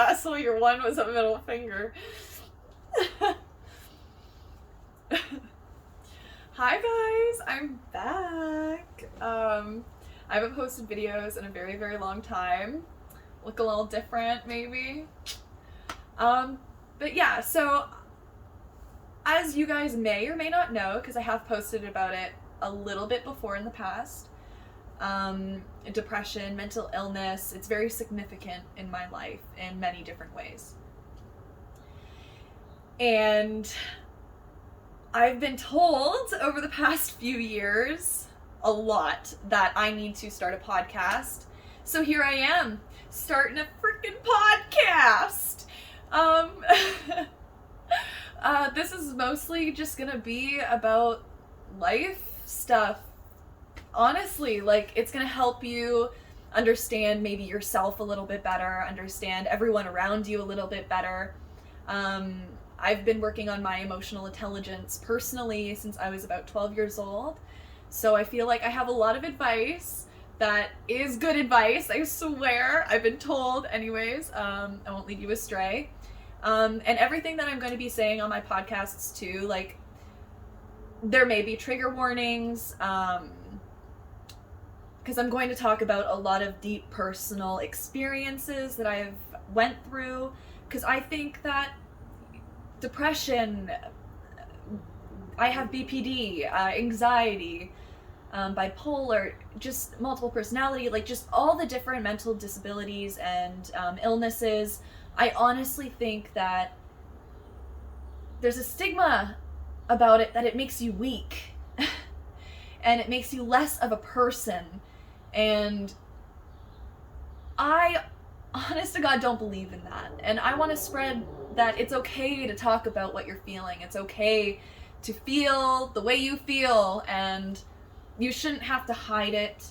so your one was a middle finger. Hi guys, I'm back. I haven't posted videos in a very, very long time. Look a little different, maybe. But yeah, so as you guys may or may not know, because I have posted about it a little bit before in the past, depression, mental illness, it's very significant in my life in many different ways. And I've been told over the past few years a lot that I need to start a podcast. So here I am, starting a freaking podcast. This is mostly just gonna be about life stuff. Honestly, like, it's gonna help you understand maybe yourself a little bit better, understand everyone around you a little bit better. I've been working on my emotional intelligence personally since I was about 12 years old. So I feel like I have a lot of advice that is good advice, I swear. I've been told anyways. I won't lead you astray. And everything that I'm going to be saying on my podcasts too, like, there may be trigger warnings, because I'm going to talk about a lot of deep personal experiences that I've went through, because I think that depression, I have BPD, anxiety, bipolar, just multiple personality, like just all the different mental disabilities and illnesses. I honestly think that there's a stigma about it, that it makes you weak and it makes you less of a person. And I, honest to God, don't believe in that. And I want to spread that it's okay to talk about what you're feeling. It's okay to feel the way you feel, and you shouldn't have to hide it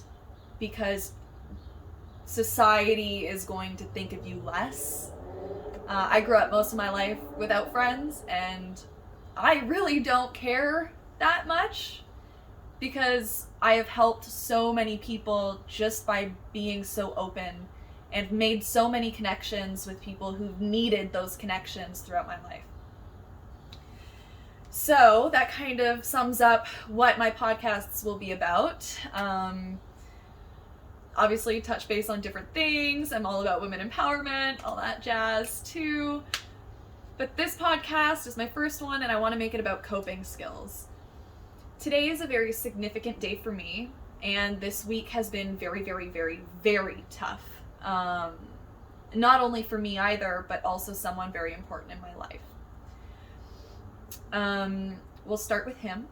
because society is going to think of you less. I grew up most of my life without friends, and I really don't care that much because I have helped so many people just by being so open and made so many connections with people who've needed those connections throughout my life. So that kind of sums up what my podcasts will be about. Obviously touch base on different things. I'm all about women empowerment, all that jazz too. But this podcast is my first one, and I want to make it about coping skills. Today is a very significant day for me, and this week has been very, very, very, very tough. Not only for me either, but also someone very important in my life. We'll start with him,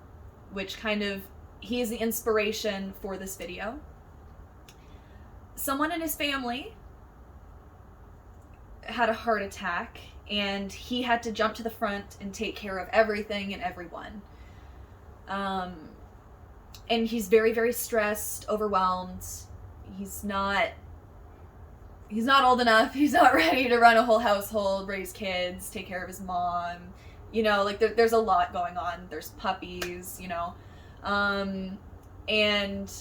which he is the inspiration for this video. Someone in his family had a heart attack, and he had to jump to the front and take care of everything and everyone. And he's very, very stressed, overwhelmed. He's not old enough. He's not ready to run a whole household, raise kids, take care of his mom. You know, like there's a lot going on. There's puppies, you know. And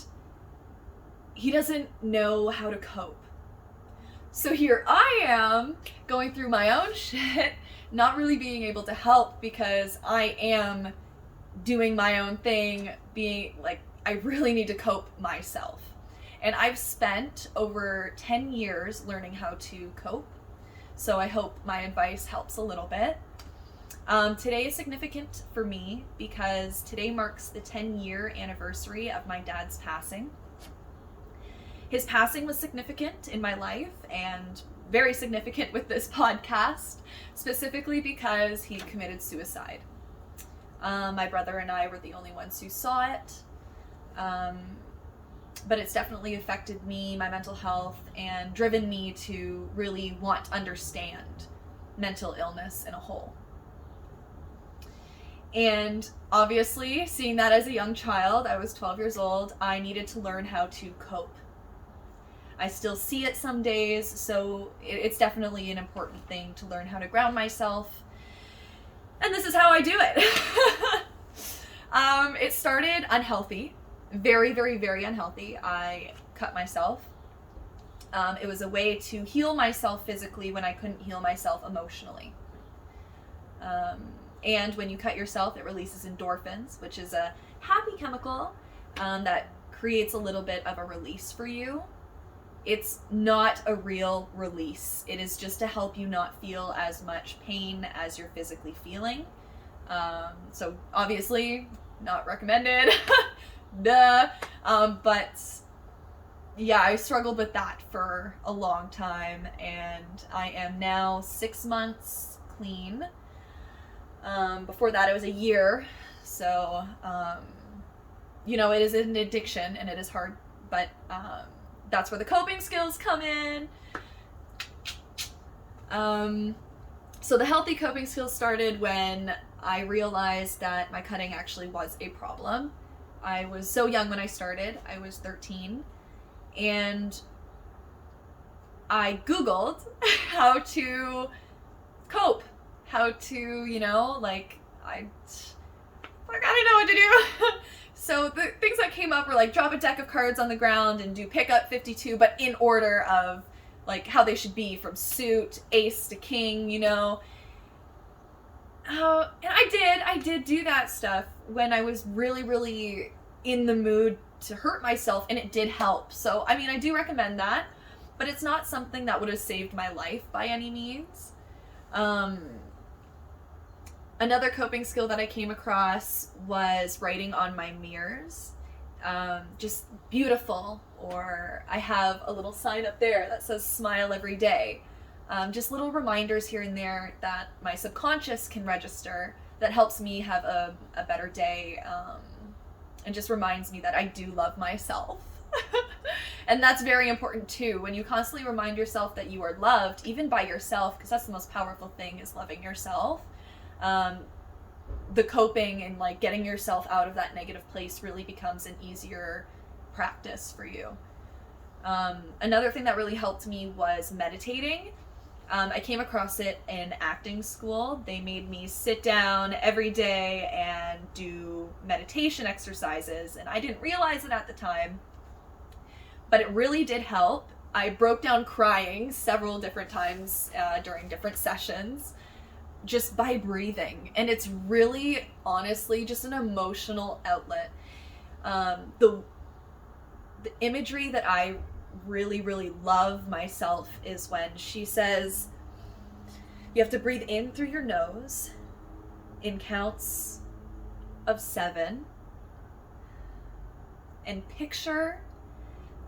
he doesn't know how to cope. So here I am going through my own shit, not really being able to help because I am doing my own thing, being like, I really need to cope myself. And I've spent over 10 years learning how to cope. So I hope my advice helps a little bit. Today is significant for me because today marks the 10-year anniversary of my dad's passing. His passing was significant in my life and very significant with this podcast, specifically because he committed suicide. My brother and I were the only ones who saw it, but it's definitely affected me, my mental health, and driven me to really want to understand mental illness in a whole. And obviously, seeing that as a young child, I was 12 years old, I needed to learn how to cope. I still see it some days, so it's definitely an important thing to learn how to ground myself. And this is how I do it. It started unhealthy. Very, very, very unhealthy. I cut myself. It was a way to heal myself physically when I couldn't heal myself emotionally. And when you cut yourself, it releases endorphins, which is a happy chemical that creates a little bit of a release for you. It's not a real release. It is just to help you not feel as much pain as you're physically feeling. So obviously, not recommended. Duh. But yeah, I struggled with that for a long time, and I am now 6 months clean. Before that, it was a year. So, it is an addiction, and it is hard, but that's where the coping skills come in. So the healthy coping skills started when I realized that my cutting actually was a problem. I was so young when I started. I was 13. And I Googled how to cope. How to, I didn't know what to do. So the things that came up were like drop a deck of cards on the ground and do pick up 52, but in order of like how they should be, from suit, ace to king, And I did do that stuff when I was really, really in the mood to hurt myself, and it did help. So, I do recommend that, but it's not something that would have saved my life by any means. Another coping skill that I came across was writing on my mirrors. Just beautiful, or I have a little sign up there that says smile every day. Just little reminders here and there that my subconscious can register that helps me have a better day, and just reminds me that I do love myself. And that's very important too. When you constantly remind yourself that you are loved, even by yourself, because that's the most powerful thing, is loving yourself. The coping and like getting yourself out of that negative place really becomes an easier practice for you. Another thing that really helped me was meditating. I came across it in acting school. They made me sit down every day and do meditation exercises, and I didn't realize it at the time, but it really did help. I broke down crying several different times during different sessions just by breathing, and it's really, honestly, just an emotional outlet. The imagery that I really, really love myself is when she says you have to breathe in through your nose in counts of 7 and picture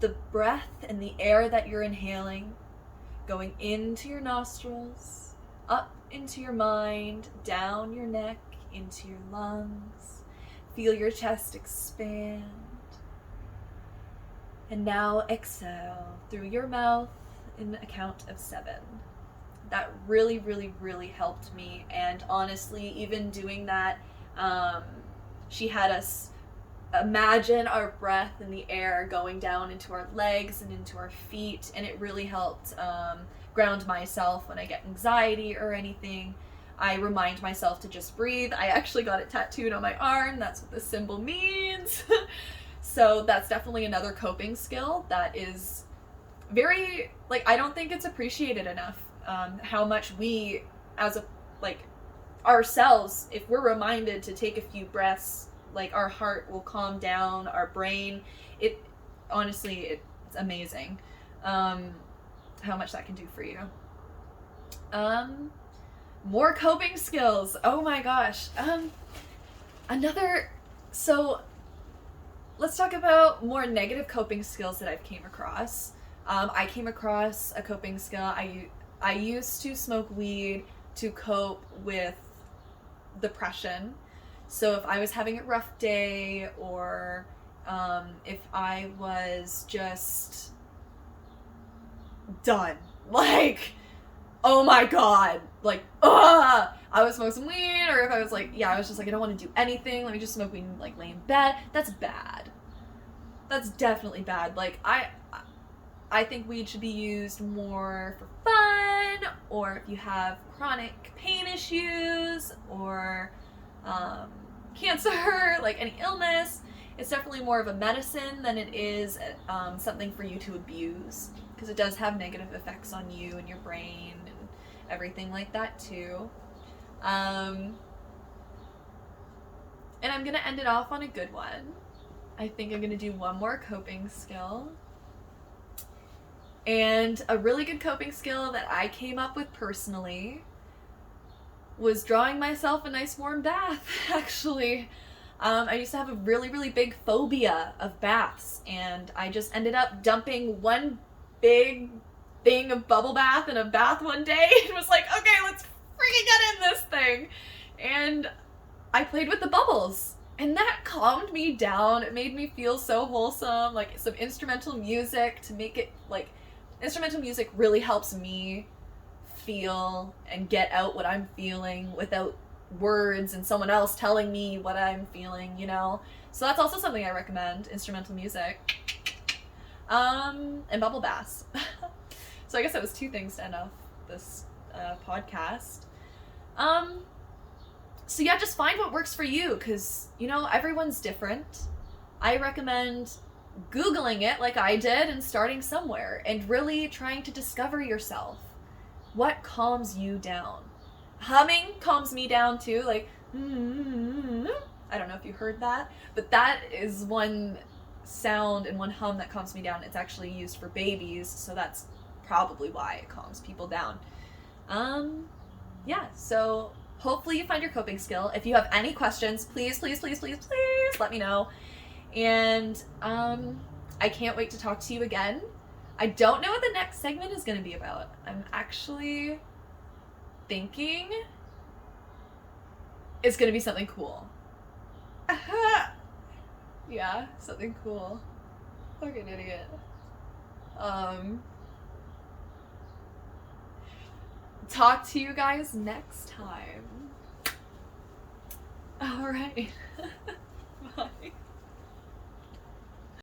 the breath and the air that you're inhaling going into your nostrils, up into your mind, down your neck, into your lungs. Feel your chest expand. And now exhale through your mouth in a count of 7. That really, really, really helped me. And honestly, even doing that, she had us imagine our breath in the air going down into our legs and into our feet. And it really helped ground myself when I get anxiety or anything. I remind myself to just breathe. I actually got it tattooed on my arm. That's what this symbol means. So that's definitely another coping skill that is very, I don't think it's appreciated enough, how much we, as ourselves, if we're reminded to take a few breaths, our heart will calm down, our brain, honestly, it's amazing, how much that can do for you. More coping skills. Oh my gosh. Let's talk about more negative coping skills that I've came across. I came across a coping skill. I used to smoke weed to cope with depression. So if I was having a rough day, or if I was just done, oh my god, I was smoking some weed, or if I was I was just I don't want to do anything, let me just smoke weed and lay in bed. That's bad. That's definitely bad. I think weed should be used more for fun, or if you have chronic pain issues, or cancer, any illness. It's definitely more of a medicine than it is something for you to abuse. because it does have negative effects on you and your brain and everything like that too. And I'm gonna end it off on a good one. I think I'm gonna do one more coping skill. And a really good coping skill that I came up with personally was drawing myself a nice warm bath, actually. I used to have a really, really big phobia of baths, and I just ended up dumping one big thing of bubble bath in a bath one day and was like, okay, let's freaking get in this thing. And I played with the bubbles, and that calmed me down. It made me feel so wholesome. Like, some instrumental music to make it, like, instrumental music really helps me feel and get out what I'm feeling without words and someone else telling me what I'm feeling, you know? So that's also something I recommend, instrumental music. And bubble baths. So I guess that was 2 things to end off this podcast. So yeah, just find what works for you, because, you know, everyone's different. I recommend Googling it like I did and starting somewhere and really trying to discover yourself. What calms you down? Humming calms me down too, like, I don't know if you heard that, but that is one sound and one hum that calms me down. It's actually used for babies, so that's probably why it calms people down. Yeah, so hopefully you find your coping skill. If you have any questions, please let me know. And I can't wait to talk to you again. I don't know what the next segment is going to be about. I'm actually thinking it's going to be something cool. Yeah, something cool. Fucking idiot. Talk to you guys next time. All right.